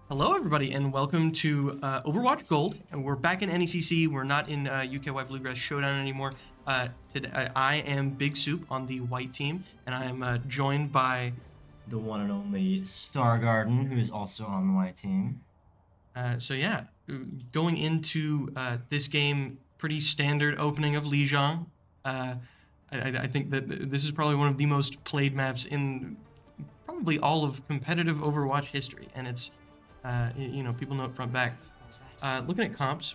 Hello everybody and welcome to Overwatch Gold. And we're back in NECC. We're not in UKY Bluegrass Showdown anymore. Today I am Big Soup on the white team, and I am joined by the one and only Star Garden, who is also on the white team. So yeah, going into this game, pretty standard opening of Lijiang. I think that this is probably one of the most played maps in probably all of competitive Overwatch history, and it's you know, people know it front back. Looking at comps,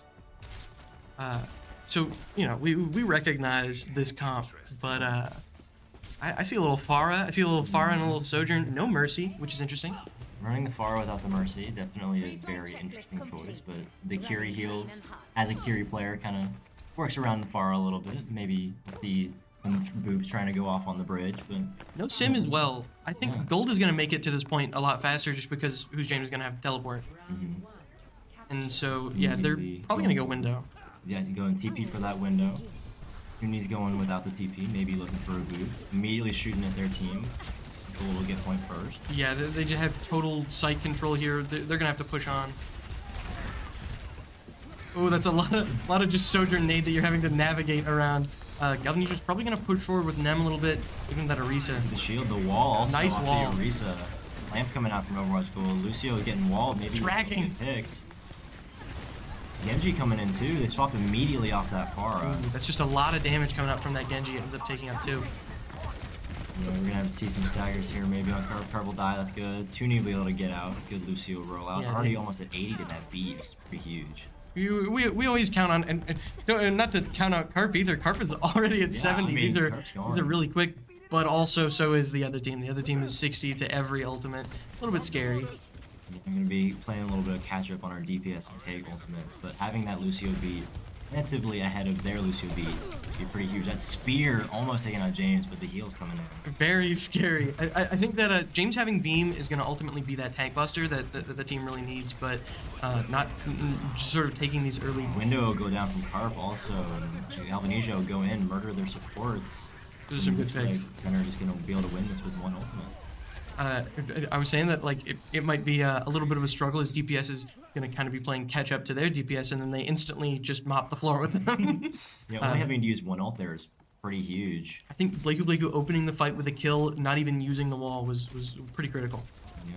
so you know, we recognize this comp, but I see a little Pharah, and a little Sojourn. No Mercy, which is interesting. Running the Pharah without the Mercy, definitely a very interesting choice, but the Curie heals, as a Curie player, kind of works around the Pharah a little bit. Maybe the boobs trying to go off on the bridge, but no Sim as well. I think Gold is going to make it to this point a lot faster just because Who's James is going to have teleport. And so yeah, they're probably going to go window. Yeah, you go in TP for that window. Who needs going without the TP? Maybe looking for a boob. Immediately shooting at their team. A little get point first. Yeah, they just have total sight control here. They're going to have to push on. Oh, that's a lot of just Sojourn nade that you're having to navigate around. Galvanesia's probably going to push forward with Nem a little bit, even that Orisa. The shield, the wall, also nice off wall. The Orisa. Lamp coming out from Overwatch Gold. Lucio getting walled, maybe tracking. Picked. Genji coming in too. They swap immediately off that Pharah. That's just a lot of damage coming out from that Genji. It ends up taking out two. Yeah, we're gonna have to see some staggers here. Maybe on Carp will die. That's good. Toonie will be able to get out. Good Lucio roll out. Yeah, already almost at 80 to that beat. It's pretty huge. We always count on, and not to count out Carp either. Carp is already at 70. I mean, these are really quick, but also so is the other team. The other team is 60 to every ultimate. A little bit scary. I'm gonna be playing a little bit of catch up on our DPS and take ultimates, but having that Lucio beat relatively ahead of their Lucio beat. Be pretty huge. That spear almost taking out James, but the heal's coming in. Very scary. I think that James having beam is going to ultimately be that tank buster that the team really needs, but not just sort of taking these early. Window will go down from Carp also, and Galvanijo will go in, murder their supports. Those are some good picks. Like Center is going to be able to win this with one ultimate. I was saying that like it might be a little bit of a struggle as DPS is going to kind of be playing catch up to their DPS, and then they instantly just mop the floor with them. Yeah, only having to use one ult there is pretty huge. I think Blakeu opening the fight with a kill, not even using the wall, was pretty critical. Yeah.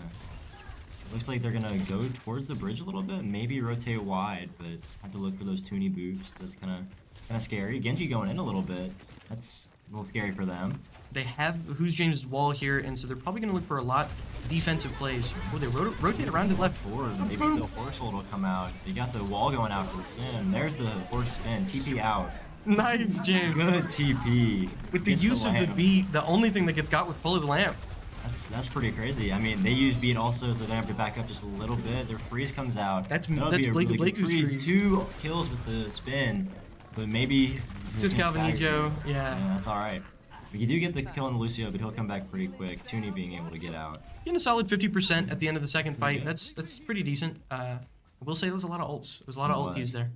Looks like they're gonna go towards the bridge a little bit, maybe rotate wide, but have to look for those toony boops. That's kind of scary. Genji going in a little bit. That's a little scary for them. They have Who's James' wall here, and so they're probably going to look for a lot of defensive plays. Oh, they rotate around to left. Forward. Maybe the horse hold will come out. They got the wall going out for the sim. There's the horse spin. TP out. Nice, James. Good TP. With the use of the beat, the only thing that gets got with pull is lamp. That's pretty crazy. I mean, they use beat also, so they have to back up just a little bit. Their freeze comes out. That's be a really good freeze. 2 kills with the spin, but maybe just Galvanijo. Yeah, that's all right. You do get the kill on Lucio, but he'll come back pretty quick. Toony being able to get out. Getting a solid 50% at the end of the second fight. That's pretty decent. I will say there's a lot of ults. There's a lot of ult used there.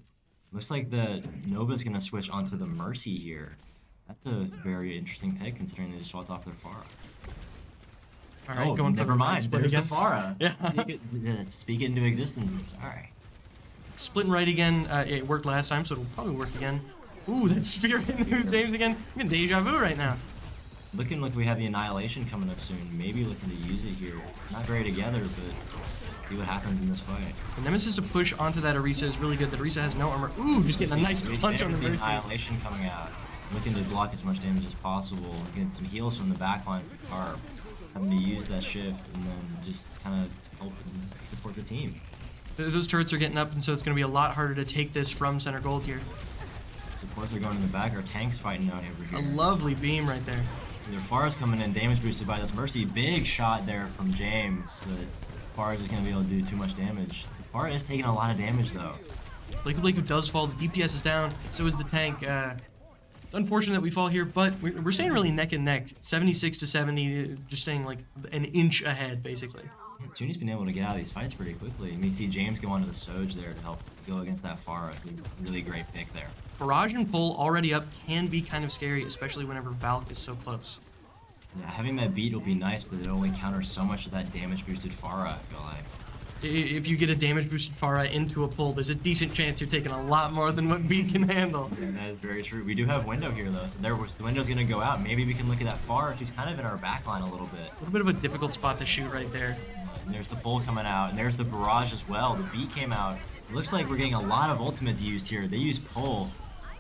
Looks like the Nova's gonna switch onto the Mercy here. That's a very interesting pick considering they just swapped off their Pharah. All right, going never mind. There's the Pharah. Yeah. Speak it into existence. All right. Split and right again. It worked last time, so it'll probably work again. Ooh, that spear hitting James again. I'm getting deja vu right now. Looking like we have the Annihilation coming up soon. Maybe looking to use it here. Not very together, but see what happens in this fight. The Nemesis to push onto that Orisa is really good. That Orisa has no armor. Ooh, just getting a nice punch on the Mercy. Annihilation coming out. Looking to block as much damage as possible. Getting some heals from the backline for Carp. Having to use that shift and then just kind of help and support the team. Those turrets are getting up, and so it's going to be a lot harder to take this from center gold here. Supports are going in the back. Our tank's fighting out over here. A lovely beam right there. Their Pharah's coming in, damage boosted by this Mercy. Big shot there from James, but Pharah's is going to be able to do too much damage. Pharah is taking a lot of damage though. Blakeu does fall. The DPS is down. So is the tank. It's unfortunate that we fall here, but we're staying really neck and neck. 76 to 70, just staying like an inch ahead, basically. Yeah, Toony's been able to get out of these fights pretty quickly. I mean, you see James go onto the Soj there to help go against that Pharah. It's a really great pick there. Barrage and pull already up can be kind of scary, especially whenever Valk is so close. Yeah, having that beat will be nice, but it only counters so much of that damage boosted Pharah, I feel like. If you get a damage boosted Pharah into a pull, there's a decent chance you're taking a lot more than what beat can handle. Yeah, that is very true. We do have window here though, so the window's gonna go out. Maybe we can look at that Pharah. She's kind of in our backline a little bit. A little bit of a difficult spot to shoot right there. And there's the pull coming out, and there's the barrage as well. The beat came out. It looks like we're getting a lot of ultimates used here. They use pull,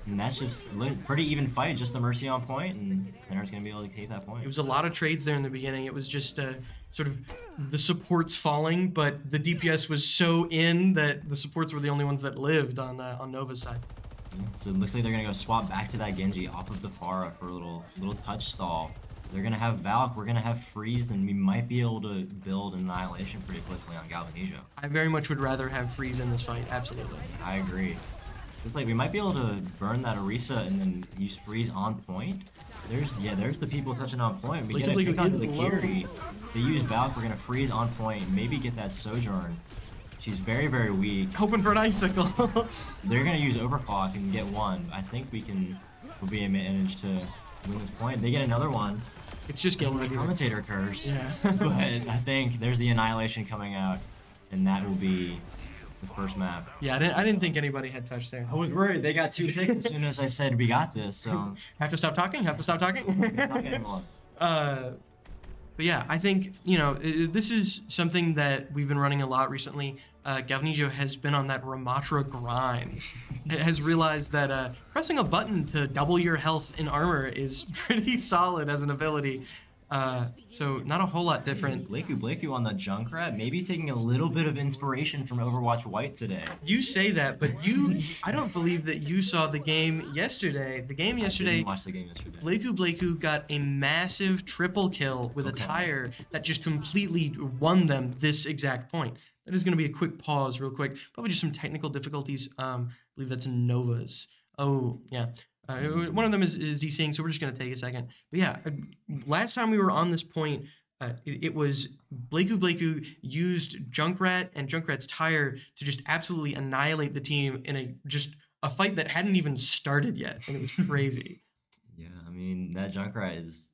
and that's just a pretty even fight. Just the Mercy on point, and Center's gonna be able to take that point. It was a lot of trades there in the beginning. It was just sort of the supports falling, but the DPS was so in that the supports were the only ones that lived on Nova's side. Yeah, so it looks like they're gonna go swap back to that Genji off of the Pharah for a little touch stall. They're gonna have Valk, we're gonna have Freeze, and we might be able to build an Annihilation pretty quickly on Galvanijo. I very much would rather have Freeze in this fight, absolutely. I agree. It's like we might be able to burn that Orisa and then use Freeze on point. There's the people touching on point. We get a pick onto the Kiri. They use Valk, we're gonna Freeze on point, maybe get that Sojourn. She's very, very weak. Hoping for an icicle. They're gonna use Overclock and get one. I think we'll be managed to win this point. They get another one. It's just getting the commentator curse. Yeah. But I think there's the Annihilation coming out, and that will be the first map. Yeah, I didn't think anybody had touched there. I was worried. They got 2 picks as soon as I said we got this. So have to stop talking. But yeah, I think, you know, this is something that we've been running a lot recently. Galvanijo has been on that Ramatra grind. Has realized that pressing a button to double your health in armor is pretty solid as an ability. So not a whole lot different. Blakeu on the Junkrat, maybe taking a little bit of inspiration from Overwatch White today. You say that, but I don't believe that you saw the game yesterday. I didn't watch the game yesterday. Blakeu got a massive triple kill with a tire that just completely won them this exact point. That is going to be a quick pause real quick. Probably just some technical difficulties believe that's Nova's. Oh, yeah. One of them is DCing, so we're just going to take a second. But yeah, last time we were on this point, it was Blakeu used Junkrat and Junkrat's tire to just absolutely annihilate the team in a fight that hadn't even started yet, and it was crazy. Yeah, I mean, that Junkrat is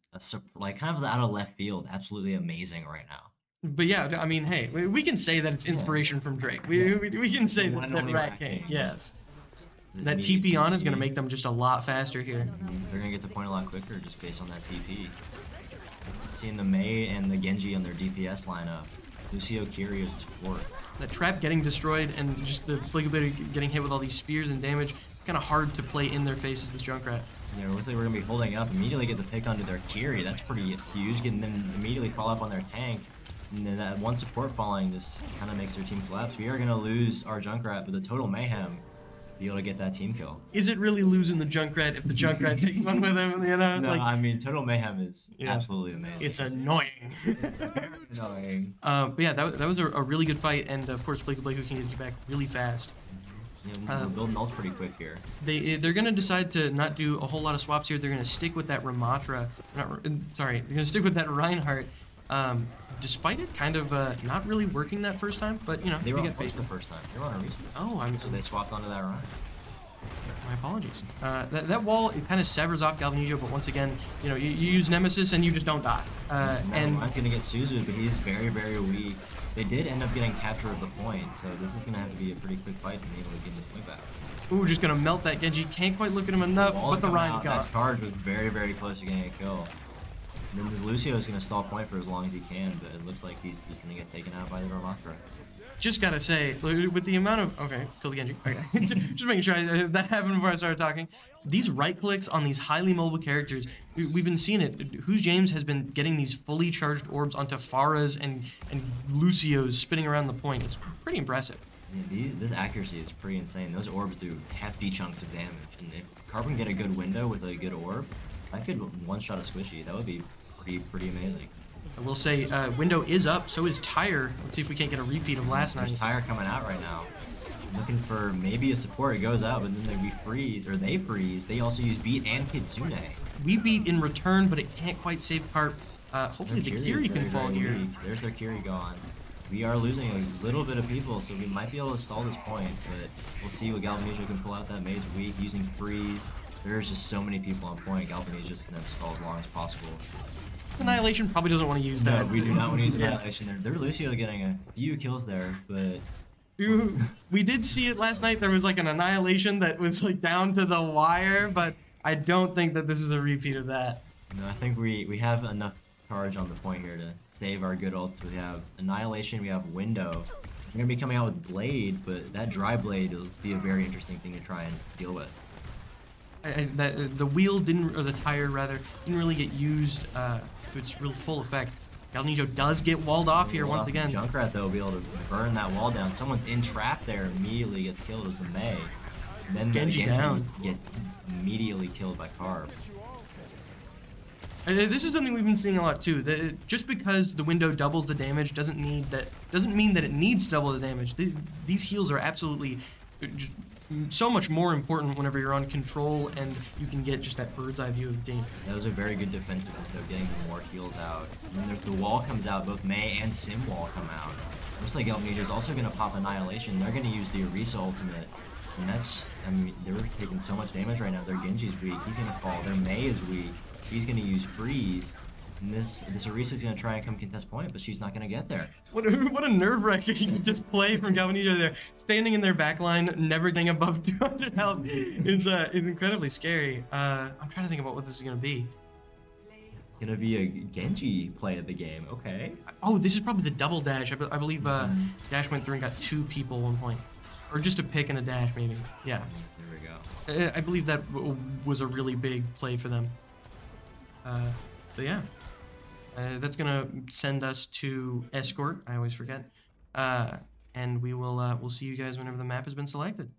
like kind of out of left field, absolutely amazing right now. But yeah, I mean, hey, we can say that it's inspiration from Drake. We can say that Rat King, yes. That TP on is going to make them just a lot faster here. They're going to get to point a lot quicker just based on that TP. Seeing the Mei and the Genji on their DPS lineup. Lucio Kyrie's forts. That trap getting destroyed and just the Blakeu getting hit with all these spears and damage. It's kind of hard to play in their faces, this Junkrat. Yeah, it looks like we're going to be holding up. Immediately get the pick onto their Kyrie. That's pretty huge. Getting them immediately fall up on their tank. And then that one support falling just kind of makes their team collapse. We are going to lose our Junkrat with a total mayhem. Be able to get that team kill. Is it really losing the Junkrat if the Junkrat takes one with him? You know, no, like, I mean, total mayhem is absolutely amazing. It's annoying. Very annoying. But yeah, that was a really good fight, and of course, Blakeu can get you back really fast. Yeah, we're building ults pretty quick here. They're gonna decide to not do a whole lot of swaps here. They're gonna stick with that Ramatra. They're gonna stick with that Reinhardt. Despite it kind of not really working that first time, but you know, they were on face the first time. They were on a reset. Oh, so they swapped onto that Reinhardt. My apologies. That wall, it kind of severs off Galvanizio, but once again, you know, you use Nemesis and you just don't die. And Ryan's gonna get Suzu, but he's very, very weak. They did end up getting capture of the point, so this is gonna have to be a pretty quick fight to be able to get the point back. Ooh, just gonna melt that Genji. Can't quite look at him enough, but the Ryan's got. That charge was very, very close to getting a kill. And then Lucio is gonna stall point for as long as he can, but it looks like he's just gonna get taken out by the Ramatra. Just gotta say, with the amount of kill the Genji. Okay, just making sure that happened before I started talking. These right clicks on these highly mobile characters, we've been seeing it. Who's James has been getting these fully charged orbs onto Pharah's and Lucio's spinning around the point. It's pretty impressive. Yeah, this accuracy is pretty insane. Those orbs do hefty chunks of damage, and if Carbon get a good window with a good orb, I could one-shot a squishy. That would be pretty amazing. I will say, window is up, so is Tire. Let's see if we can't get a repeat of last night. There's Tire coming out right now. Looking for maybe a support. It goes out, but then they freeze. They also use Beat and Kitsune. We beat in return, but it can't quite save Carp. Hopefully the Kiri can fall here. There's their Kiri gone. We are losing a little bit of people, so we might be able to stall this point, but we'll see what Galvanizio can pull out. That Mage weak, using freeze. There's just so many people on point. Galvanizio's just gonna stall as long as possible. Annihilation probably doesn't want to use that. No, we do not want to use Annihilation. Their Lucio getting a few kills there, but we did see it last night. There was like an Annihilation that was like down to the wire, but I don't think that this is a repeat of that. No, I think we have enough charge on the point here to save our good ults. We have Annihilation, we have Window. We're gonna be coming out with Blade, but that Dry Blade will be a very interesting thing to try and deal with. The wheel didn't, or the tire rather, didn't really get used to its real full effect. Galvanizio does get walled off here once again. Junkrat though will be able to burn that wall down. Someone's in trap there, immediately gets killed as the Mei. And then Genji down. Gets immediately killed by Carb. This is something we've been seeing a lot too. Just because the window doubles the damage doesn't mean that it needs to double the damage. These heals are absolutely so much more important whenever you're on control and you can get just that bird's eye view of the game. That was a very good defensive window, getting more heals out. And then there's the wall comes out, both Mei and Sim wall come out. Looks like Galvanizio is also going to pop Annihilation. They're going to use the Orisa ultimate. And that's, I mean, they're taking so much damage right now. Their Genji's weak, he's going to fall. Their Mei is weak, she's going to use Freeze. And this Orisa's going to try and come contest point, but she's not going to get there. What a nerve-wracking just play from Galvanizio there. Standing in their back line, never getting above 200 health is incredibly scary. I'm trying to think about what this is going to be. Gonna be a Genji play of the game, okay. Oh, this is probably the double dash. I believe Dash went through and got 2 people at one point. Or just a pick and a dash, maybe. Yeah. There we go. I believe that was a really big play for them. So yeah. That's gonna send us to Escort. I always forget. And we'll see you guys whenever the map has been selected.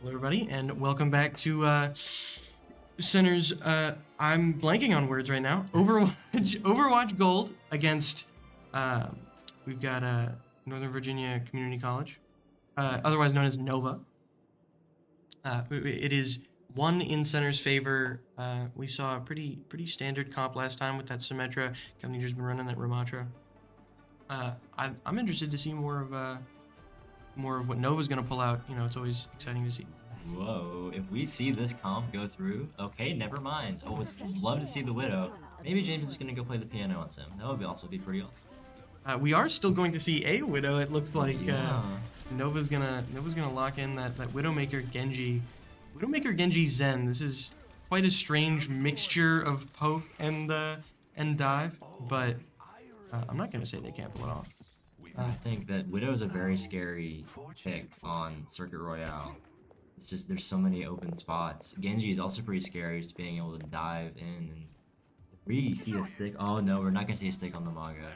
Hello, everybody, and welcome back to Centers. I'm blanking on words right now. Overwatch Gold against we've got Northern Virginia Community College, otherwise known as Nova. It is one in Center's favor. We saw a pretty standard comp last time with that Symmetra. Galvanizio's been running that Ramatra. I'm interested to see more of what Nova's gonna pull out. You know, it's always exciting to see. Whoa, if we see this comp go through, okay, never mind. I would love to see the Widow. Maybe James is gonna go play the piano on Sim. That would also be pretty awesome. We are still going to see a Widow. It looks like Yeah. Nova's gonna lock in that Widowmaker Genji, Genji Zen. This is quite a strange mixture of poke and dive, but I'm not gonna say they can't pull it off. I think that Widow is a very scary pick on Circuit Royale. It's just there's so many open spots. Genji is also pretty scary, just being able to dive in. And if we see a stick, oh no, we're not gonna see a stick on the Maga.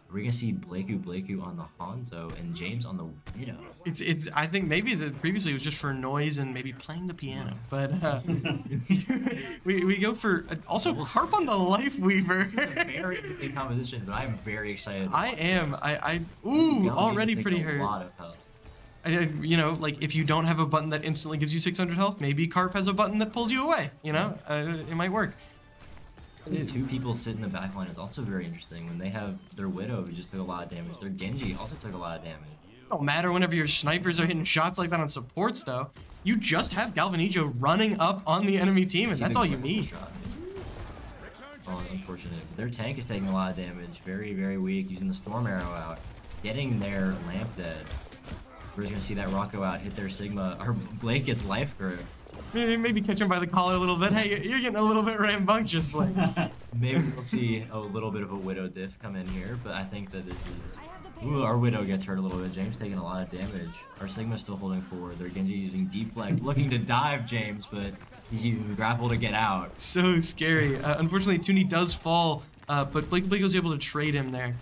We're gonna see Blakeu on the Hanzo and James on the Widow. It's I think maybe previously it was just for noise and maybe playing the piano, but we go for also Carp on the Life Weaver. This is a very interesting composition, but I'm very excited. I am. Ooh, already pretty hurt. A lot of health. You know, like if you don't have a button that instantly gives you 600 health, maybe Carp has a button that pulls you away. You know, it might work. Two people sit in the backline is also very interesting. When they have their Widow who just took a lot of damage, their Genji also took a lot of damage. It don't matter whenever your snipers are hitting shots like that on supports, though. You just have Galvanizio running up on the enemy team, and that's all you need. Oh, unfortunate. Their tank is taking a lot of damage. Very, very weak. Using the Storm Arrow out. Getting their Lamp dead. We're just gonna see that Rocco out hit their Sigma. Our Blake gets life grip. Maybe catch him by the collar a little bit. Hey, you're getting a little bit rambunctious, Blake. Maybe we'll see a little bit of a Widow diff come in here, but I think that this is... Ooh, our Widow gets hurt a little bit. James taking a lot of damage. Our Sigma's still holding forward. Their Genji using deflect, looking to dive James, but he's using grapple to get out. So scary. Unfortunately, Toonie does fall, but Blake was able to trade him there.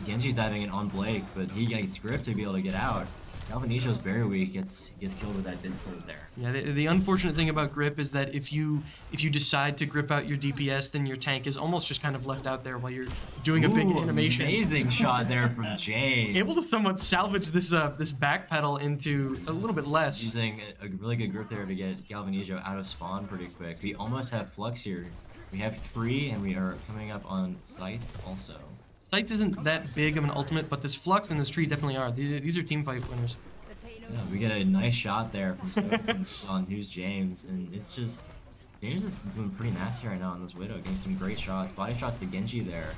Genji's diving in on Blake, but he gets grip to be able to get out. Galvanizio's very weak, gets killed with that ditfold there. Yeah, the unfortunate thing about grip is that if you decide to grip out your DPS, then your tank is almost just kind of left out there while you're doing a big animation. Amazing shot there from James. Able to somewhat salvage this backpedal into a little bit less. Using a really good grip there to get Galvanizio out of spawn pretty quick. We almost have Flux here. We have Tree, and we are coming up on Sights also. Sights isn't that big of an ultimate, but this Flux and this Tree definitely are. These are team fight winners. Yeah, we get a nice shot there from on who's James, and it's just James is doing pretty nasty right now on this Widow, getting some great shots. Body shots to Genji there.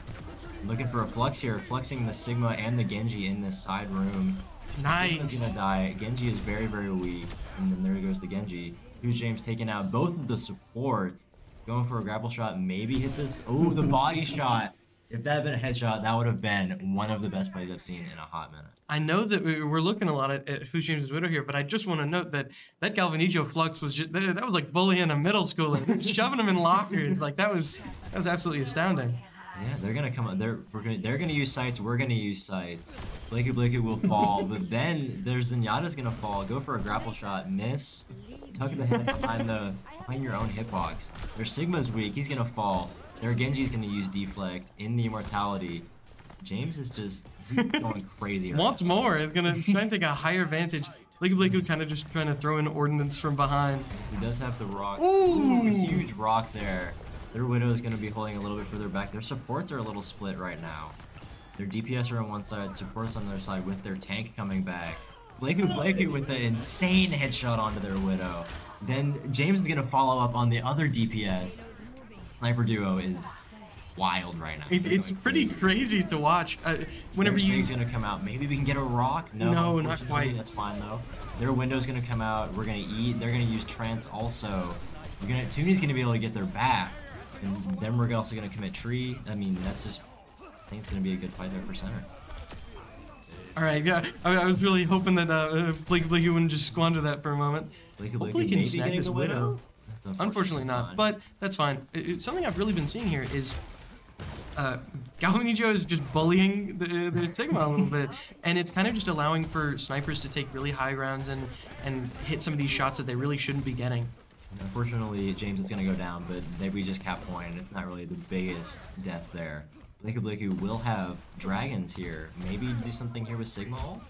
Looking for a Flux here, fluxing the Sigma and the Genji in this side room. Nice. Sigma's gonna die. Genji is very, very weak, and then there goes the Genji. Who's James taking out both of the supports, going for a grapple shot, maybe hit this. Oh, the body shot. If that had been a headshot, that would have been one of the best plays I've seen in a hot minute. I know that we're looking a lot at Who's James' Widow here, but I just want to note that Galvanizio Flux was just that was like bullying a middle schooler, shoving him in lockers. Like that was absolutely astounding. Yeah, they're gonna come. They're gonna use Sights. We're gonna use Sights. Blakeu will fall, but then there's Zenyatta's gonna fall. Go for a grapple shot, miss. Tuck the head behind your own hitbox. Their Sigma's weak. He's gonna fall. Their Genji's gonna use deflect in the immortality. James is just he's going crazy. Right Wants more. Is gonna try and take a higher vantage. Blakeu kind of just trying to throw in ordnance from behind. He does have the rock. Ooh, a huge rock there. Their Widow is gonna be holding a little bit further back. Their supports are a little split right now. Their DPS are on one side, supports on the other side with their tank coming back. Blakeu with an insane headshot onto their Widow. Then James is gonna follow up on the other DPS. Sniper duo is wild right now. It's pretty crazy to watch. Whenever Sig's gonna come out, maybe we can get a rock. No, not quite. That's fine though. Their Window's gonna come out. We're gonna eat. They're gonna use Trance also. Toonie's gonna be able to get their back, and then we're also gonna commit Tree. I mean, that's just. I think it's gonna be a good fight there for center. All right, yeah. I was really hoping that Blakeu wouldn't just squander that for a moment. Hopefully, can snag this Widow. Unfortunately not, but that's fine. Something I've really been seeing here is Galvanijo is just bullying the Sigma a little bit, and it's kind of just allowing for snipers to take really high grounds and hit some of these shots that they really shouldn't be getting. Unfortunately, James is going to go down, but maybe we just cap point, and it's not really the biggest death there. Blakey will have dragons here. Maybe do something here with Sigma ult,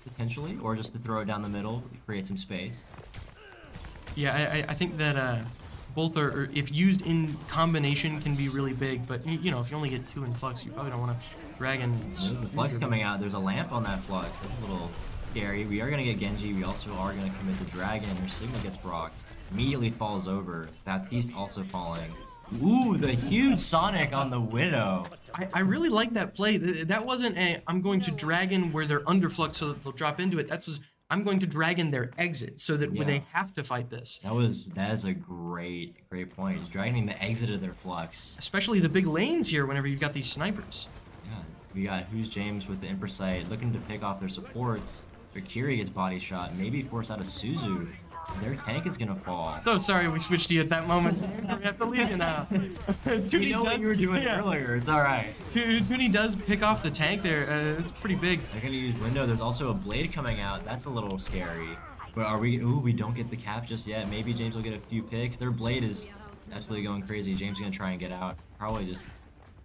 potentially, or just to throw it down the middle, create some space. Yeah, I think that both are, if used in combination, can be really big, but you know, if you only get 2 in Flux, you probably don't want to dragons. The Flux coming out, there's a lamp on that Flux. That's a little scary. We are going to get Genji. We also are going to commit the dragon, or Sigma gets rocked. Immediately falls over. Baptiste also falling. Ooh, the huge Sonic on the Widow. I really like that play. That wasn't a, I'm going to dragon where they're under Flux so that they'll drop into it. That was, I'm going to dragon their exit so that when they have to fight this. That is a great point. Dragoning the exit of their Flux. Especially the big lanes here whenever you've got these snipers. Yeah, we got Who's James with the Empress Sight looking to pick off their supports. Valkyrie gets body shot, maybe force out a Suzu. Their tank is gonna fall. So sorry we switched to you at that moment. We have to leave you now. We know what you were doing earlier. It's alright. Toonie does pick off the tank there. It's pretty big. They're gonna use window. There's also a blade coming out. That's a little scary. But are we... Ooh, we don't get the cap just yet. Maybe James will get a few picks. Their blade is absolutely going crazy. James is gonna try and get out. Probably just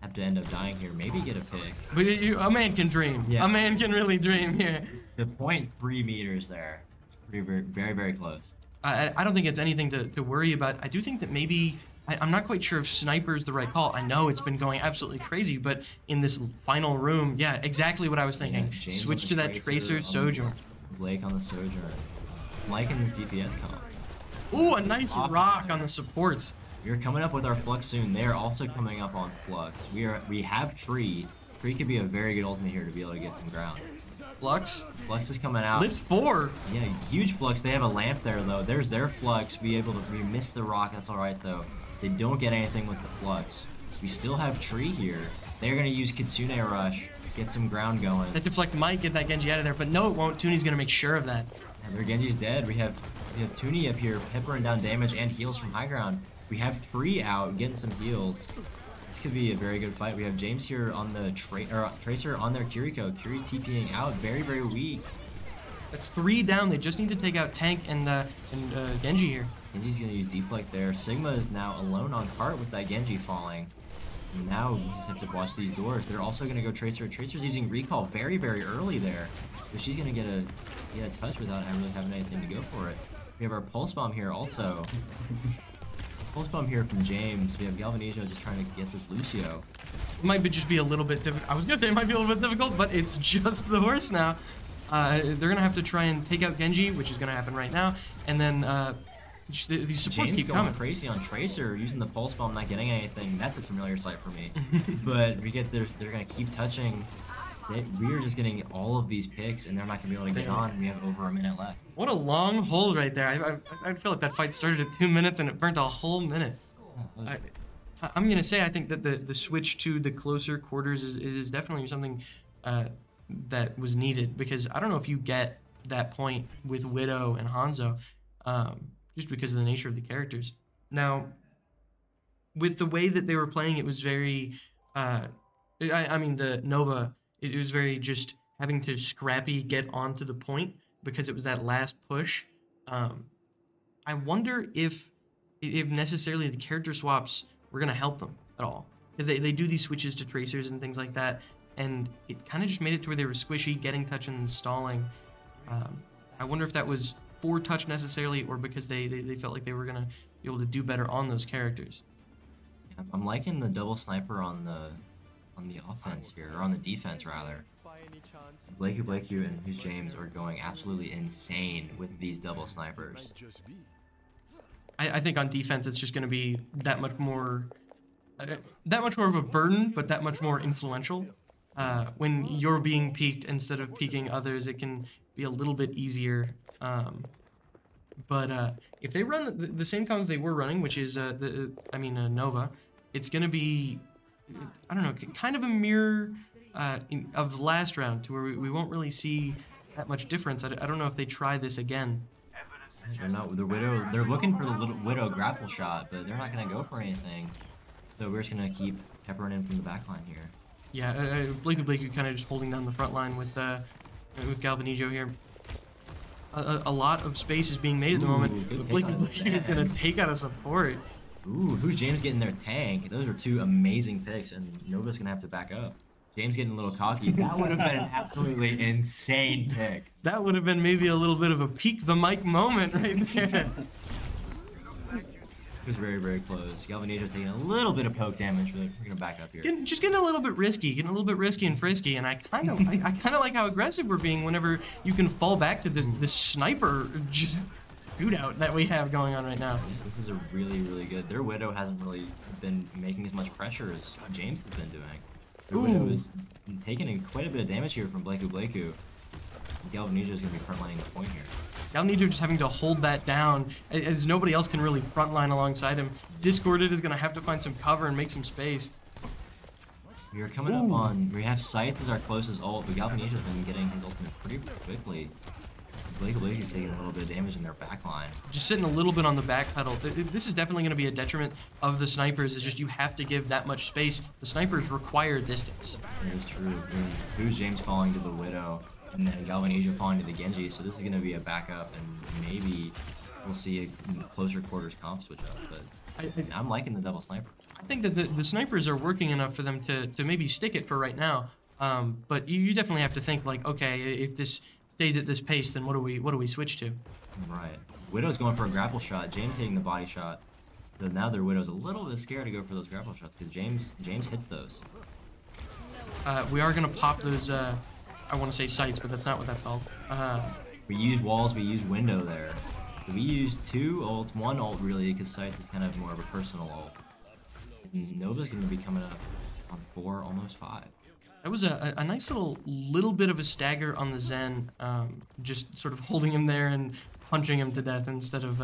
have to end up dying here. Maybe get a pick. But a man can dream. Yeah. A man can really dream here. The 0.3 meters there. It's pretty very close. I don't think it's anything to worry about. I do think that maybe, I'm not quite sure if Sniper is the right call. I know it's been going absolutely crazy, but in this final room, yeah, exactly what I was thinking. Yeah, switch to that Tracer Sojourn. Blake on the Sojourn. Liking this DPS comp. Ooh, a nice rock on the supports. We're coming up with our Flux soon. They're also coming up on Flux. We have Tree. Tree could be a very good ultimate here to be able to get some ground. Flux is coming out. Lives 4. Yeah, huge Flux. They have a lamp there though. There's their Flux. We missed the rock. That's all right though. They don't get anything with the Flux. We still have Tree here. They're gonna use Kitsune Rush, get some ground going. That deflect might get that Genji out of there, but no, it won't. Tooney's gonna make sure of that. And their Genji's dead. We have Toonie up here, peppering down damage and heals from high ground. We have Tree out, getting some heals. This could be a very good fight. We have James here on the Tracer on their Kiriko. Kiri's TPing out, very weak. That's 3 down. They just need to take out Tank and Genji here. Genji's gonna use deflect there. Sigma is now alone on cart with that Genji falling. And now we just have to watch these doors. They're also gonna go Tracer. Tracer's using recall very early there, so she's gonna get a touch without really having anything to go for it. We have our Pulse Bomb here also. Pulse Bomb here from James. We have Galvanijo just trying to get this Lucio. It might just be a little bit difficult. I was gonna say it might be a little bit difficult, but it's just the horse now. They're gonna have to try and take out Genji, which is gonna happen right now, and then these supports keep coming. Crazy on Tracer, using the Pulse Bomb, not getting anything. That's a familiar sight for me. But they're gonna keep touching. We are just getting all of these picks, and they're not gonna be able to get on. We have over a minute left. What a long hold right there. I feel like that fight started at 2 minutes and it burnt a whole minute. I'm gonna say I think that the switch to the closer quarters is definitely something that was needed, because I don't know if you get that point with Widow and Hanzo, just because of the nature of the characters. Now, with the way that they were playing, it was very, I mean the Nova. It was very just having to scrappy get onto the point because it was that last push. I wonder if necessarily the character swaps were going to help them at all. Because they do these switches to Tracers and things like that. And it kind of just made it to where they were squishy, getting touch and stalling. I wonder if that was for touch necessarily, or because they felt like they were going to be able to do better on those characters. I'm liking the double sniper on the offense here, or on the defense rather. Blakey and Who's James are going absolutely insane with these double snipers. I think on defense it's just going to be that much more of a burden, but that much more influential. When you're being peaked instead of peaking others, it can be a little bit easier. But if they run the same comp they were running, which is Nova, it's going to be, I don't know, kind of a mirror of the last round, to where we won't really see that much difference. I don't know if they try this again. They're looking for the little Widow grapple shot, but they're not going to go for anything. So we're just going to keep peppering in from the backline here. Yeah, Blakey kind of just holding down the front line with Galvanijo here. A lot of space is being made at the moment. But Blakey is going to take out a support. Ooh, who's James getting their tank? Those are two amazing picks, and Nova's going to have to back up. James getting a little cocky. That would have been an absolutely insane pick. That would have been maybe a little bit of a peak the mic moment right there. It was very, very close. Galvanijo taking a little bit of poke damage, but we're gonna back up here. Just getting a little bit risky, and frisky, and I kind of like how aggressive we're being whenever you can fall back to this sniper just shootout that we have going on right now. Yeah, this is a really, really good. Their Widow hasn't really been making as much pressure as James has been doing. Their Widow is taking quite a bit of damage here from Blakey. Galvanijo is gonna be frontlining the point here. Galvanijo just having to hold that down as nobody else can really frontline alongside him. Discorded is going to have to find some cover and make some space. We are coming up on... We have Sights as our closest ult, but Galvanijo has been getting his ultimate pretty quickly. Blakey is taking a little bit of damage in their back line. Just sitting a little bit on the back pedal. This is definitely going to be a detriment of the snipers. It's just you have to give that much space. The snipers require distance. That is true. Who's James falling to the Widow? And then Galvanijo falling to the Genji, so this is going to be a backup, and maybe we'll see a closer quarters comp switch up, but I'm liking the double sniper. I think that the snipers are working enough for them to maybe stick it for right now, but you definitely have to think like, okay, if this stays at this pace, then what do we switch to? Right. Widow's going for a grapple shot, James hitting the body shot, but now their Widow's a little bit scared to go for those grapple shots, because James hits those. We are going to pop those... I want to say sights, but that's not what that's called. We use walls, we use window there. So we use two ults, one ult really, because sights is kind of more of a personal ult. And Nova's going to be coming up on 4, almost 5. That was a nice little bit of a stagger on the Zen, just sort of holding him there and punching him to death instead of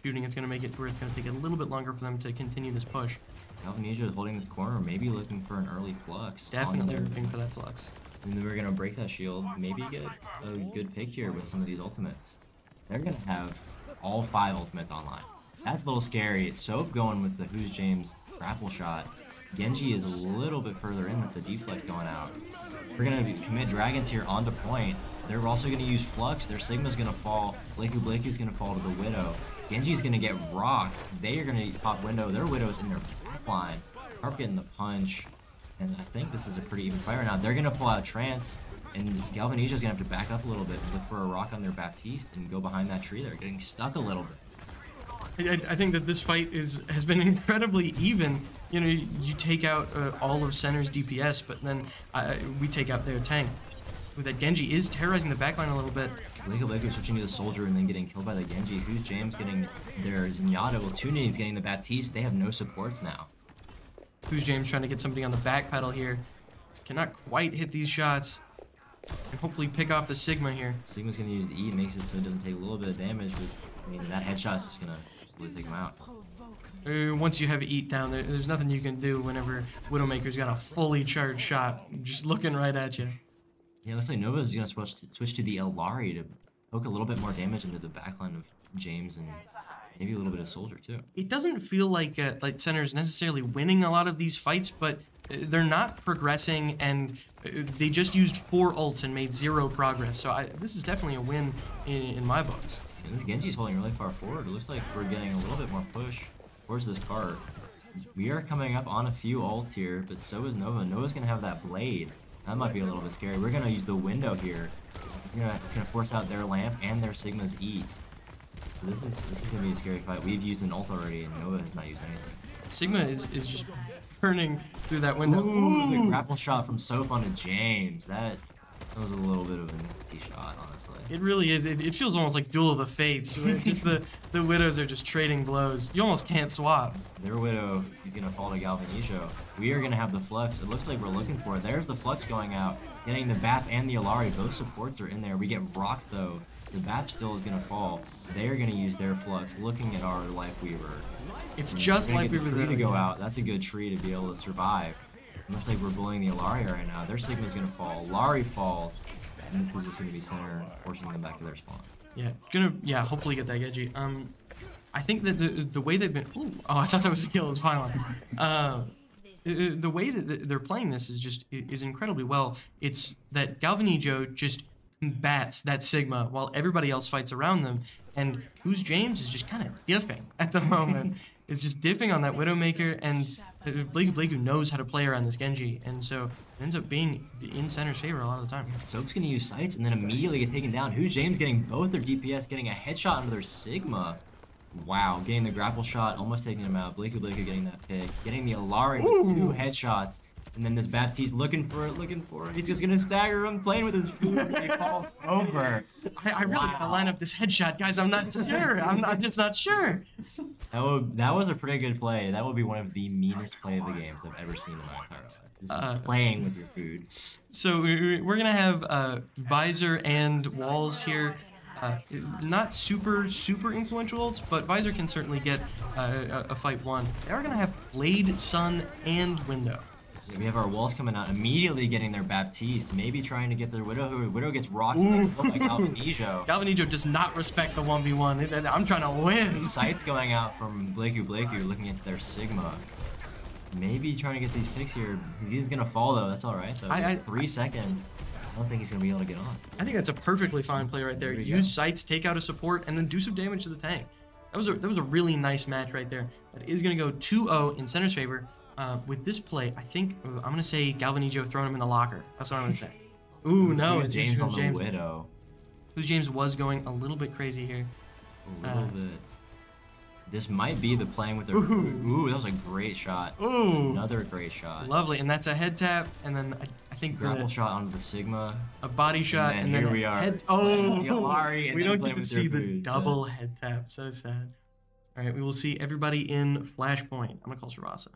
shooting. It's going to make it where it's going to take a little bit longer for them to continue this push. Galvanijo is holding the corner, maybe looking for an early flux. Definitely looking for that flux. And then we're going to break that shield, maybe get a good pick here with some of these ultimates. They're going to have all 5 ultimates online. That's a little scary. It's Soap going with the Who's James grapple shot. Genji is a little bit further in with the deflect going out. We're going to commit Dragons here onto point. They're also going to use Flux. Their Sigma's going to fall. Blakey's going to fall to the Widow. Genji's going to get rocked. They are going to pop Window. Their Widow's in their back line. Harp getting the punch. And I think this is a pretty even fight right now. They're going to pull out Trance, and Galvanijo's going to have to back up a little bit and look for a rock on their Baptiste and go behind that tree. They're getting stuck a little bit. I think that this fight has been incredibly even. You know, you take out all of Center's DPS, but then we take out their tank. With that Genji is terrorizing the backline a little bit. Blakey switching to the Soldier and then getting killed by the Genji. Who's James getting their Zenyatta? Well, Tuni's getting the Baptiste. They have no supports now. Who's James trying to get somebody on the back pedal here. Cannot quite hit these shots. And hopefully pick off the Sigma here. Sigma's going to use the E, makes it so it doesn't take a little bit of damage, but I mean, that headshot is just going to take him out. Once you have Eat down, there's nothing you can do whenever Widowmaker's got a fully charged shot just looking right at you. Yeah, looks like Nova's going to switch to the Elari to poke a little bit more damage into the backline of James and maybe a little bit of Soldier too. It doesn't feel like Center is necessarily winning a lot of these fights, but they're not progressing, and they just used 4 ults and made 0 progress. So this is definitely a win in my books. And this Genji's holding really far forward. It looks like we're getting a little bit more push towards this cart. We are coming up on a few ults here, but so is Nova. Nova's going to have that blade. That might be a little bit scary. We're going to use the window here. It's going to force out their lamp and their Sigma's E. So this is going to be a scary fight. We've used an ult already, and Nova has not used anything. Sigma is just burning through that window. Ooh, the grapple shot from Soph onto James. That was a little bit of a nasty shot, honestly. It really is. It feels almost like Duel of the Fates. Just the Widows are just trading blows. You almost can't swap. Their Widow is going to fall to Galvanijo. We are going to have the Flux. It looks like we're looking for it. There's the Flux going out. Getting the BAP and the Alari. Both supports are in there. We get rocked, though. The BAP still is going to fall. They're going to use their Flux, looking at our Life Weaver. It's just Life Weaver. Tree to go out. That's a good tree to be able to survive. Looks like we're bullying the Alaria right now. Their Sigma's going to fall. Lari falls. And this is just going to be Center, forcing them back to their spawn. Yeah, hopefully get that Genji. I think that the way they've been... Ooh, oh, I thought that was a kill. It was final. the way that they're playing this is incredibly well. It's that Galvanijo just combats that Sigma while everybody else fights around them, and Who's James is just kind of diffing at the moment. Is just diffing on that Widowmaker, and Blake knows how to play around this Genji, and so it ends up being in center's favor a lot of the time. Soap's gonna use sights and then immediately get taken down. Who's James getting both their DPS, getting a headshot into their Sigma. Wow, getting the grapple shot, almost taking him out. Blake getting that pick, getting the Alari with 2 headshots. And then this Baptiste looking for it. He's just gonna stagger him, playing with his food. He falls over. I really gotta line up this headshot, guys. I'm not sure. I'm just not sure. That was a pretty good play. That would be one of the meanest play of the games I've ever seen in my entire life. Playing with your food. So we're gonna have Visor and Walls here. Not super influential ults, but Visor can certainly get a fight won. They are gonna have Blade, Sun, and Window. Yeah, we have our Walls coming out, immediately getting their Baptiste, maybe trying to get their Widow. Widow gets rocked like Galvanijo. Galvanijo does not respect the 1v1. I'm trying to win. Sights going out from Blakey, looking at their Sigma. Maybe trying to get these picks here. He's gonna fall though, that's alright though. 3 seconds. I don't think he's gonna be able to get on. I think that's a perfectly fine play right there. Use sights, take out a support, and then do some damage to the tank. That was a really nice match right there. That is gonna go 2-0 in center's favor. With this play, I think I'm gonna say Galvanijo throwing him in the locker. That's what I'm gonna say. Ooh, no, it's James on the Widow. Who's James was going a little bit crazy here. A little bit. This might be the playing with their. Ooh, that was a great shot. Ooh, another great shot. Lovely, and that's a head tap, and then I think grapple shot onto the Sigma. A body shot, and then here we are. We don't get to see the double head tap. So sad. All right, we will see everybody in Flashpoint. I'm gonna call Sarasa.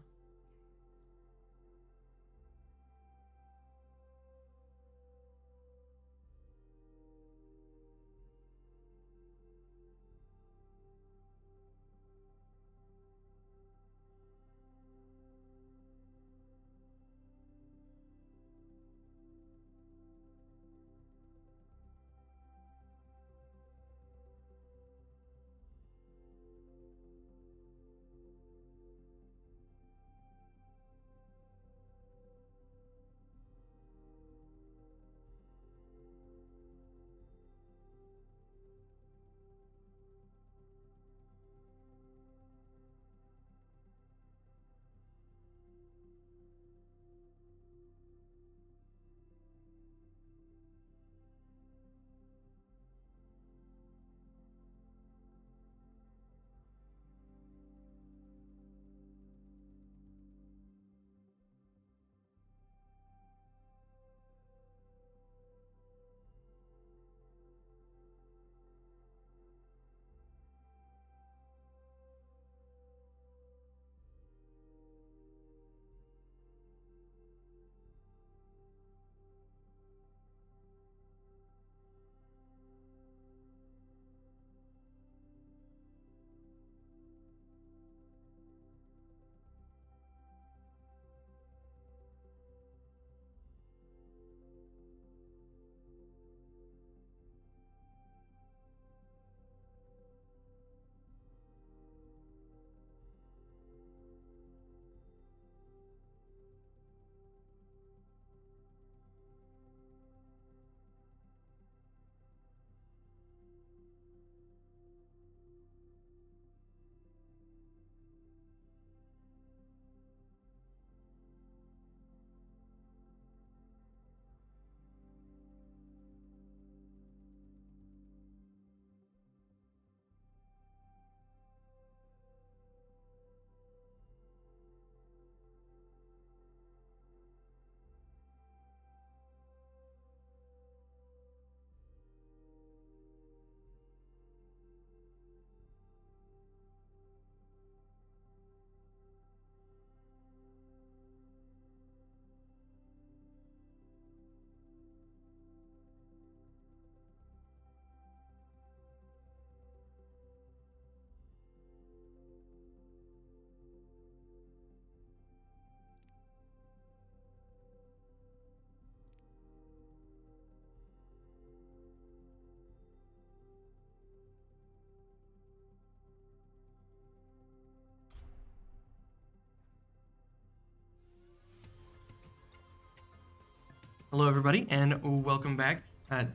Hello, everybody, and welcome back.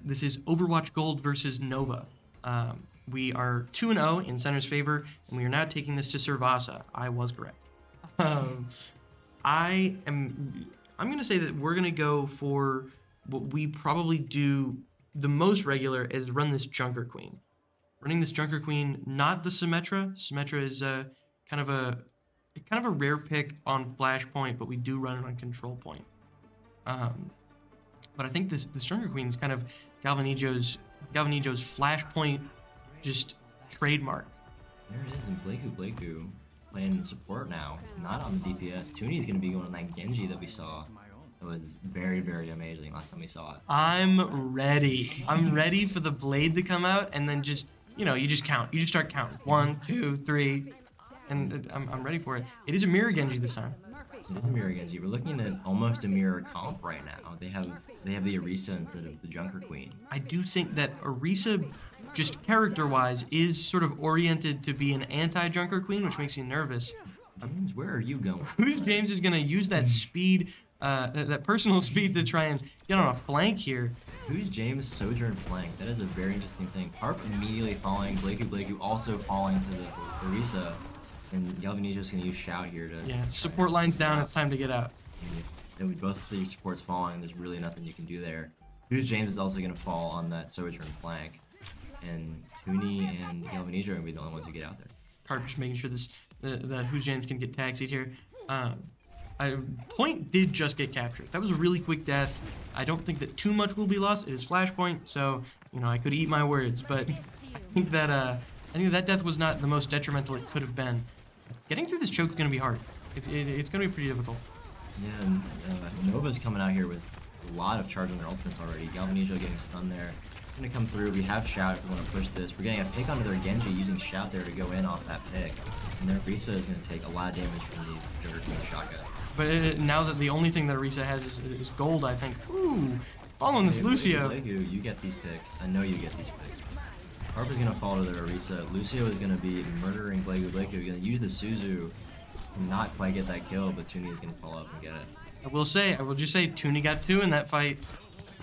This is Overwatch Gold versus Nova. We are 2-0 in Center's favor, and we are now taking this to Servasa. I was correct. I'm going to say that we're going to go for what we probably do the most regular is run this Junker Queen. Running this Junker Queen, not the Symmetra. Symmetra is kind of a rare pick on Flashpoint, but we do run it on Control Point. But I think this Junker Queen is kind of Galvanijo's Flashpoint just trademark. There it is, and Blaiku playing support now, not on the DPS. Tooney's going to be going on that Genji that we saw. It was very, very amazing last time we saw it. I'm ready. I'm ready for the blade to come out, and then just, you just count. You just start counting. 1, 2, 3, and I'm ready for it. It is a mirror Genji this time. It is a mirror Genji. We're looking at almost a mirror comp right now. They have the Orisa instead of the Junker Queen. I do think that Orisa, just character-wise, is sort of oriented to be an anti-Junker Queen, which makes me nervous. James, where are you going? Who's James is going to use that speed, that personal speed to try and get on a flank here. Who's James' Sojourn flank? That is a very interesting thing. Harp immediately falling, Blaiku also falling to the Orisa. And Galvanijo's going to use Shout here to... Yeah, support line's down, it's time to get out. And with both of these supports falling, there's really nothing you can do there. Who's James is also going to fall on that Sojourn flank. And Tooney and Galvanijo are going to be the only ones who get out there. Harp just making sure that Who's James can get taxied here. Point did just get captured. That was a really quick death. I don't think that too much will be lost. It is Flashpoint, so, I could eat my words. But I think that death was not the most detrimental it could have been. Getting through this choke is going to be hard. It's going to be pretty difficult. Yeah, and Nova's coming out here with a lot of charge on their ultimates already. Galvanijo getting stunned there. It's going to come through. We have Shout if we want to push this. We're getting a pick onto their Genji using Shout there to go in off that pick. And their Orisa is going to take a lot of damage from these Junker Queen shotgun. But now that the only thing that Orisa has is gold, I think. Ooh, following this Lucio. You get these picks. I know you get these picks. Harp is going to fall to their Orisa. Lucio is going to be murdering Blaiku. He's going to use the Suzu and not quite get that kill, but Tooney is going to fall up and get it. I will just say, Tooney got 2 in that fight.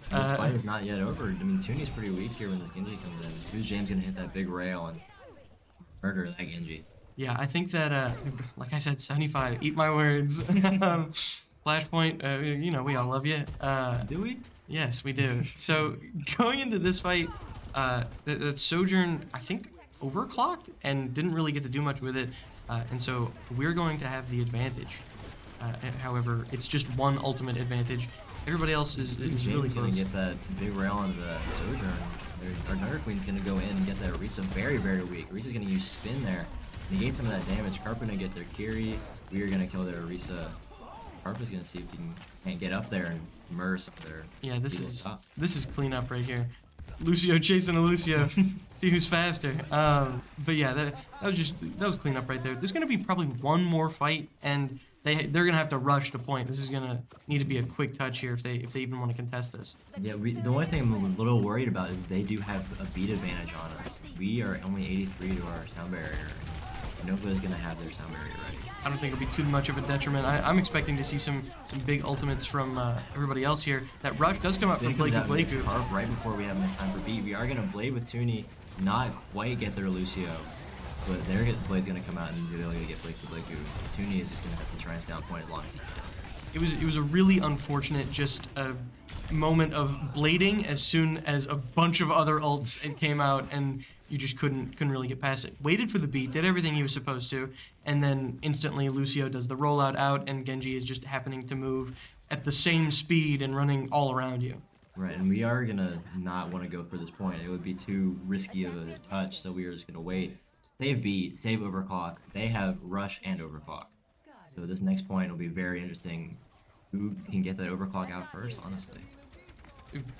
This fight is not yet over. I mean, Tooney's pretty weak here when this Genji comes in. Who's James going to hit that big rail and murder that Genji? Yeah, I think that, like I said, 75. Eat my words. Flashpoint, we all love you. Do we? Yes, we do. So, going into this fight, that Sojourn, I think, overclocked and didn't really get to do much with it, and so we're going to have the advantage. However, it's just one ultimate advantage. Everybody else is really close. Going to get that big rail onto the Sojourn. Our Junker Queen's going to go in and get that Orisa very, very weak. Orisa's going to use Spin there, negate some of that damage. Carp going to get their Kiri. We are going to kill their Orisa. Carp is going to see if he can't get up there and murder some of their... Yeah, this is cleanup right here. Lucio chasing a Lucio. See who's faster. But yeah, that was cleanup right there. There's gonna be probably one more fight, and they're gonna have to rush to point. This is gonna need to be a quick touch here if they even want to contest this. Yeah, the only thing I'm a little worried about is they do have a beat advantage on us. We are only 83 to our sound barrier. Nova's gonna have their sound barrier ready. I don't think it'll be too much of a detriment. I'm expecting to see some big ultimates from everybody else here. That rush does come out from Blaiku. Right before we have enough time for beat, we are gonna blade with Tooney, not quite get their Lucio, but their blade's gonna come out and they're gonna get Blaiku. Tooney is just gonna have to try and stay on point as long as he can. It was a really unfortunate just moment of blading as soon as a bunch of other ults came out, and you just couldn't really get past it. Waited for the beat, did everything he was supposed to, and then instantly Lucio does the rollout out, and Genji is just happening to move at the same speed and running all around you. Right, and we are gonna not want to go for this point. It would be too risky of a touch, so we are just gonna wait. Save beat, save overclock. They have rush and overclock. So this next point will be very interesting. Who can get that overclock out first, honestly?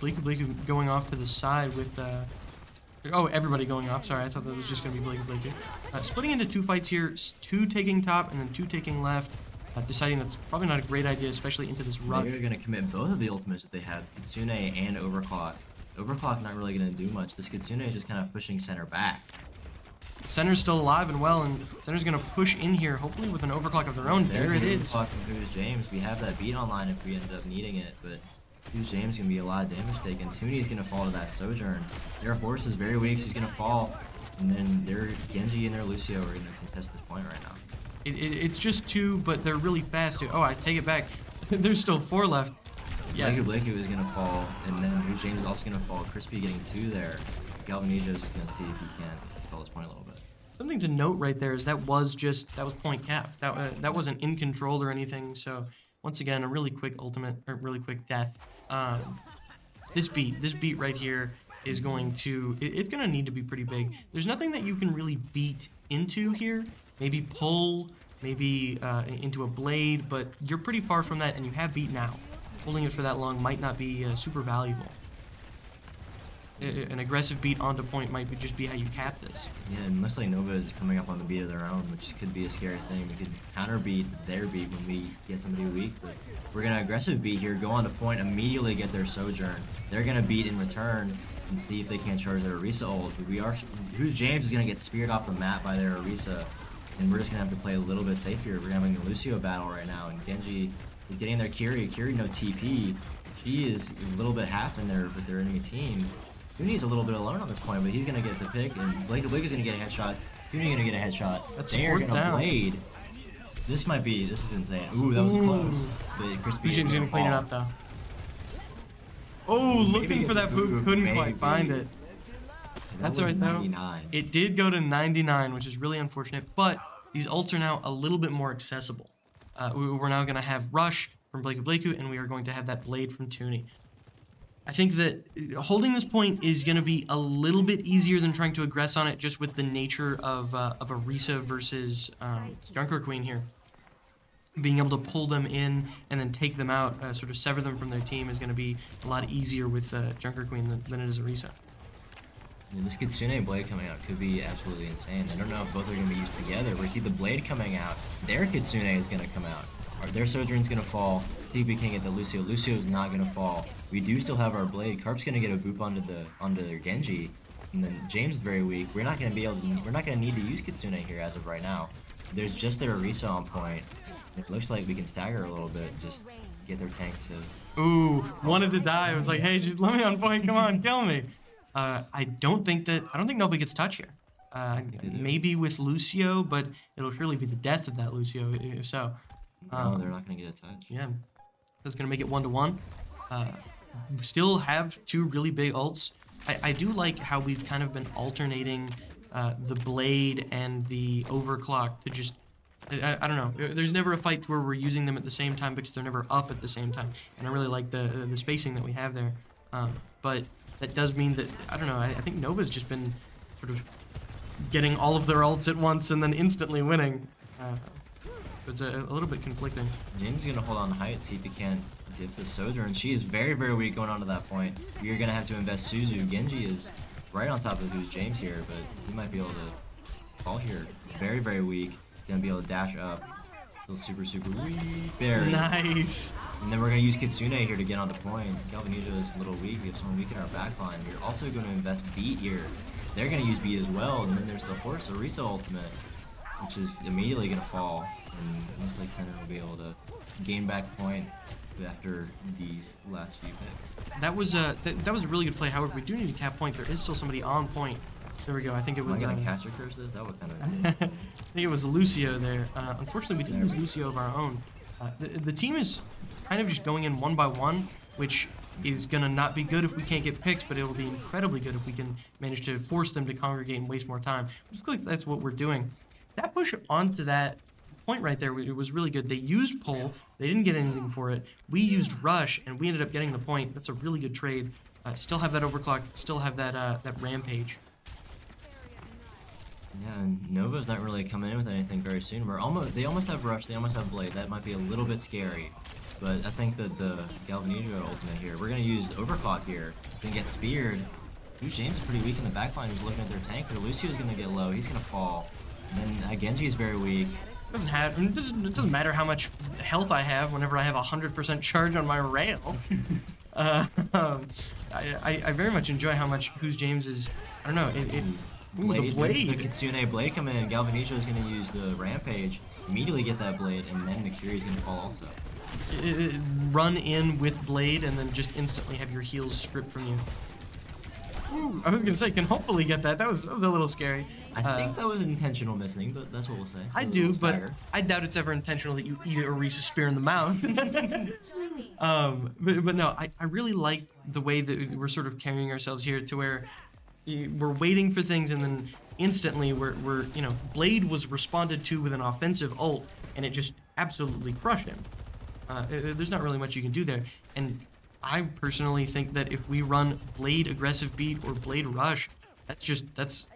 Blaiku going off to the side with oh, everybody going off. Sorry, I thought that was just going to be Blaiku. Splitting into 2 fights here, 2 taking top and then 2 taking left. Deciding that's probably not a great idea, especially into this rush. They're going to commit both of the ultimates that they have, Kitsune and Overclock. Overclock not really going to do much. This Kitsune is just kind of pushing center back. Center's still alive and well, and Center's going to push in here, hopefully with an Overclock of their own. There it is. Overclock from Who's James. We have that beat online if we end up needing it, but Who's James gonna be a lot of damage taken. Tooney's gonna fall to that Sojourn. Their horse is very weak, she's gonna fall. And then their Genji and their Lucio are gonna contest this point right now. It's just 2, but they're really fast too. Oh, I take it back. There's still 4 left. Yeah. Blakey is gonna fall, and then Who's James is also gonna fall. Crispy getting 2 there. Galvanijo is just gonna see if he can control this point a little bit. Something to note right there is that was point cap. That wasn't in control or anything. So once again, a really quick ultimate or really quick death. This beat right here is going to it's going to need to be pretty big. There's nothing that you can really beat into here. Maybe pull, maybe into a blade, but you're pretty far from that, and you have beat now. Holding it for that long might not be super valuable. An aggressive beat onto point might just be how you cap this. Yeah, and looks like Nova is coming up on the beat of their own, which could be a scary thing. We could counter beat their beat when we get somebody weak, but we're gonna aggressive beat here, go on to point, immediately get their Sojourn. They're gonna beat in return and see if they can't charge their Orisa ult. But Who's James is gonna get speared off the map by their Orisa, and we're just gonna have to play a little bit safe here. We're having a Lucio battle right now, and Genji is getting their Kiri. Kiri no TP. She is a little bit half in there with their enemy team. Tooney's a little bit alone on this point, but he's gonna get the pick, and Blake is gonna get a headshot. Tooney gonna get a headshot. They're gonna blade. This is insane. Ooh, that was close. But Crispy is gonna clean it up though. Oh, looking for that boot, couldn't quite find it. That's alright though. It did go to 99, which is really unfortunate, but these ults are now a little bit more accessible. We're now gonna have Rush from Blakey, and we are going to have that blade from Tooney. I think that holding this point is going to be a little bit easier than trying to aggress on it, just with the nature of Orisa versus Junker Queen here. Being able to pull them in and then take them out, sort of sever them from their team, is going to be a lot easier with Junker Queen than it is Orisa. Yeah, this Kitsune blade coming out could be absolutely insane. I don't know if both are going to be used together. We see the blade coming out. Their Kitsune is going to come out. Their Sojourn's going to fall. See if we can get the Lucio. Lucio's not going to fall. We do still have our blade. Carp's going to get a boop onto their Genji. And then James is very weak. We're not going to need to use Kitsune here as of right now. There's just their Orisa on point. It looks like we can stagger a little bit, just get their tank to... Ooh, wanted to die. I was like, hey, just let me on point. Come on, kill me. I don't think nobody gets touch here. Maybe with Lucio, but it'll surely be the death of that Lucio if so. No, they're not going to get a touch. Yeah, that's going to make it 1-1. Still have 2 really big ults. I do like how we've kind of been alternating the blade and the overclock to just... I don't know. There's never a fight where we're using them at the same time because they're never up at the same time. And I really like the spacing that we have there. But that does mean that, I don't know, I think Nova's just been sort of getting all of their ults at once and then instantly winning. It's a little bit conflicting. James is going to hold on to height, see if he can't get the Sojourn. She is very, very weak going on to that point. We are going to have to invest Suzu. Genji is right on top of Who's James here, but he might be able to fall here. Very, very weak. He's going to be able to dash up. Still super, super weak. Very nice. And then we're going to use Kitsune here to get on the point. Galvanijo is a little weak. We have someone weak in our backline. We're also going to invest Beat here. They're going to use Beat as well. And then there's the Horse Orisa ultimate, which is immediately going to fall. And looks like Center will be able to gain back point after these last few picks. That was a really good play. However, we do need to cap point. There is still somebody on point. There we go. I think it was... Am I going to caster curse this? That would kind of... I think it was Lucio there. Unfortunately, we didn't use Lucio of our own. The team is kind of just going in 1 by 1, which is going to not be good if we can't get picks, but it will be incredibly good if we can manage to force them to congregate and waste more time. Looks like that's what we're doing. That push onto that point right there, it was really good. They used pull, they didn't get anything for it. We used rush, and we ended up getting the point. That's a really good trade. Still have that overclock, still have that rampage. Yeah, and Nova's not really coming in with anything very soon. They almost have rush, they almost have blade. That might be a little bit scary, but I think that the Galvanijo ultimate here, we're gonna use overclock here, then get speared. Who's James is pretty weak in the backline. He's looking at their tank. Their Lucio's gonna get low. He's gonna fall. And then Genji is very weak. It doesn't matter how much health I have whenever I have 100% charge on my rail. I very much enjoy how much Who's James is. I don't know. The blade. The Kitsune blade coming in. Galvanijo is going to use the rampage, immediately get that blade, and then the Kiri is going to fall also. run in with Blade and then just instantly have your heals stripped from you. Ooh, I was gonna say, can hopefully get that. That was a little scary. I think that was intentional missing, but that's what we'll say. I do, but I doubt it's ever intentional that you eat a Orisa spear in the mouth. But no, I really like the way that we're sort of carrying ourselves here to where we're waiting for things and then instantly we're you know, Blade was responded to with an offensive ult and it just absolutely crushed him. There's not really much you can do there. And I personally think that if we run Blade aggressive beat or Blade rush, that's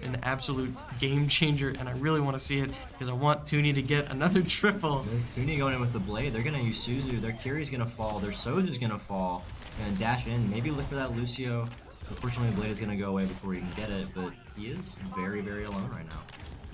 an absolute game changer, and I really want to see it because I want Toonie to get another triple. Toonie going in with the Blade, they're gonna use Suzu, their Kiri's gonna fall, their Soju's gonna fall, and dash in, maybe look for that Lucio. Unfortunately, Blade is gonna go away before he can get it, but he is very, very alone right now.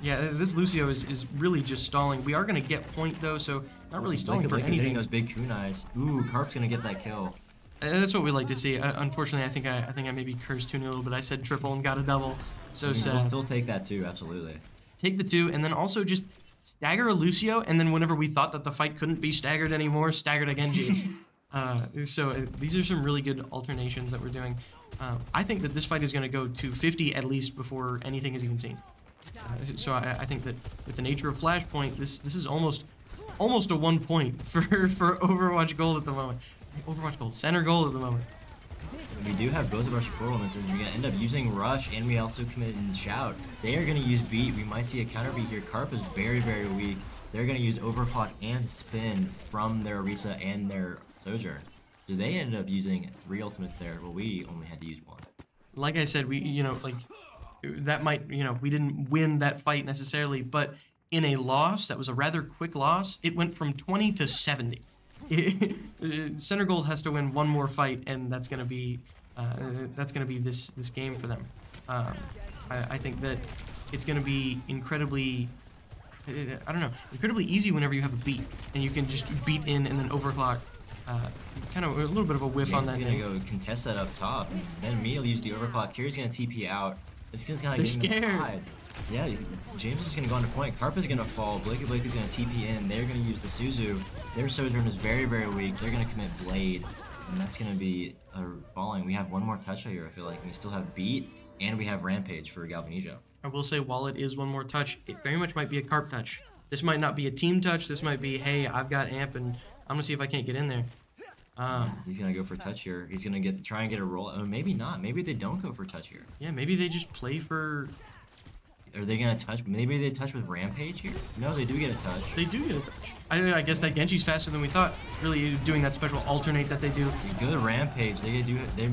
Yeah, this Lucio is really just stalling. We are gonna get point though, so not really stalling for anything. Those big kunais. Ooh, Carp's gonna get that kill. That's what we like to see. Unfortunately, I think I maybe cursed Toonie a little bit. I said triple and got a double. So sad. We'll still take that too, absolutely. Take the 2, and then also just stagger a Lucio, and then whenever we thought that the fight couldn't be staggered anymore, staggered a Genji. So these are some really good alternations that we're doing. I think that this fight is going to go to 50 at least before anything is even seen. So I think that with the nature of Flashpoint, this is almost a 1 point for Overwatch Gold at the moment. Overwatch Gold, center gold at the moment. We do have both of our support elements, and we're going to end up using Rush, and we also commit and Shout. They are going to use Beat. We might see a counter beat here. Carp is very, very weak. They're going to use Overclock and Spin from their Orisa and their Sojourn. So they ended up using 3 ultimates there, but we only had to use 1. Like I said, we, you know, like, that might, you know, we didn't win that fight necessarily, but in a loss, that was a rather quick loss, it went from 20 to 70. Center Gold has to win 1 more fight, and that's gonna be this game for them. I think that it's gonna be incredibly, I don't know, incredibly easy whenever you have a beat and you can just beat in and then overclock. Kind of a little bit of a whiff on that. He's gonna go contest that up top, and then me will use the overclock. Kiri's gonna TP out. It's just kind of scared. Yeah, James is going to go on to point. Carp is going to fall. Blake is going to TP in. They're going to use the Suzu. Their Sojourn is very, very weak. They're going to commit Blade. And that's going to be falling. We have 1 more touch here, I feel like. We still have Beat, and we have Rampage for Galvanizo. I will say, while it is 1 more touch, it very much might be a Carp touch. This might not be a team touch. This might be, hey, I've got Amp, and I'm going to see if I can't get in there. He's going to go for touch here. He's going to try and get a roll. Or maybe not. Maybe they don't go for touch here. Yeah, maybe they just play for... Are they gonna touch? Maybe they touch with Rampage here? No, they do get a touch. They do get a touch. I guess that Genji's faster than we thought. Really doing that special alternate that they do. It's a good Rampage. They're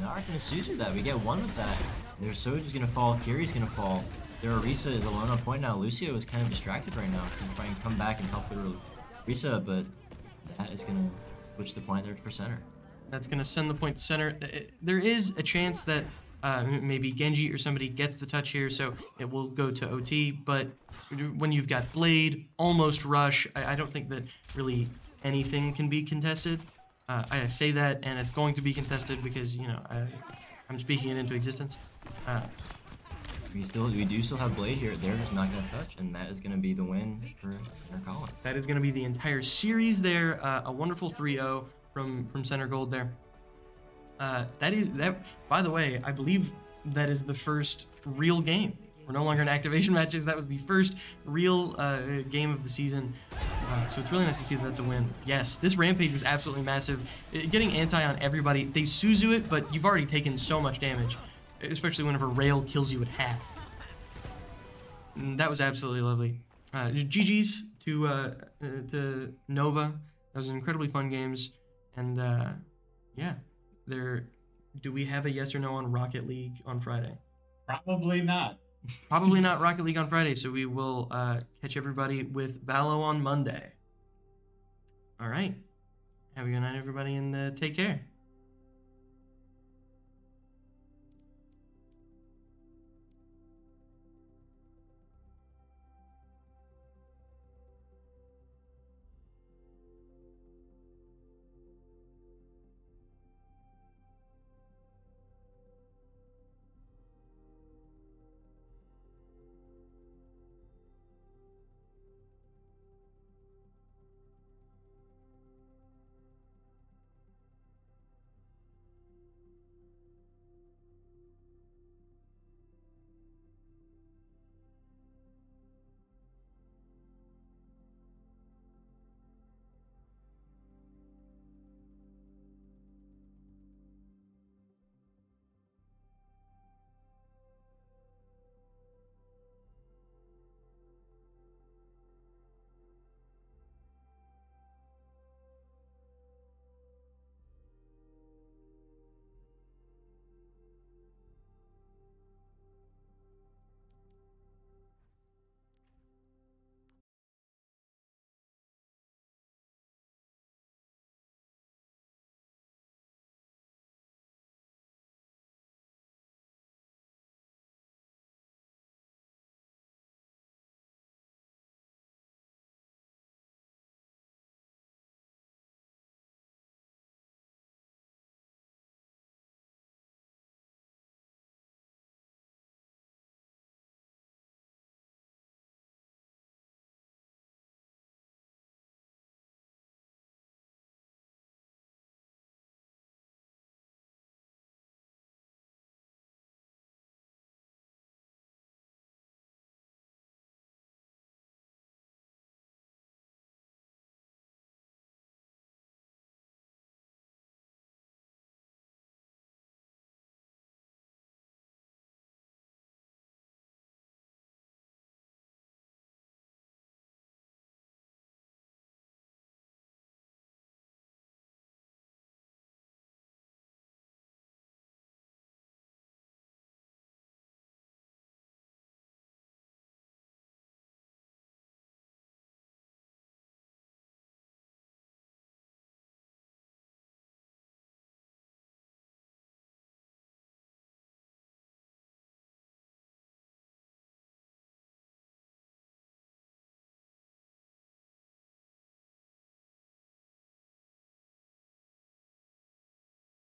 not gonna Suzu that. We get 1 with that. Their Soju's gonna fall. Kiri's gonna fall. Their Orisa is alone on point now. Lucio is kind of distracted right now. He's trying to come back and help their Orisa, but that is gonna switch the point there for center. That's gonna send the point to center. There is a chance that maybe Genji or somebody gets the touch here, so it will go to OT, but when you've got Blade, almost Rush, I don't think that really anything can be contested. I say that, and it's going to be contested because, you know, I'm speaking it into existence. We do still have Blade here. They're just not going to touch, and that is going to be the win for Center Colin. That is going to be the entire series there. A wonderful 3-0 from Center Gold there. That by the way, I believe that is the first real game. We're no longer in activation matches. That was the first real game of the season. So it's really nice to see that that's a win. Yes, this Rampage was absolutely massive. Getting anti on everybody. They Suzu it, but you've already taken so much damage, especially whenever Rail kills you at half. And that was absolutely lovely. GG's to Nova. That was incredibly fun games. And yeah. Do we have a yes or no on Rocket League on Friday? Probably not. Probably not Rocket League on Friday, so we will catch everybody with Valo on Monday. All right. Have a good night, everybody, and take care.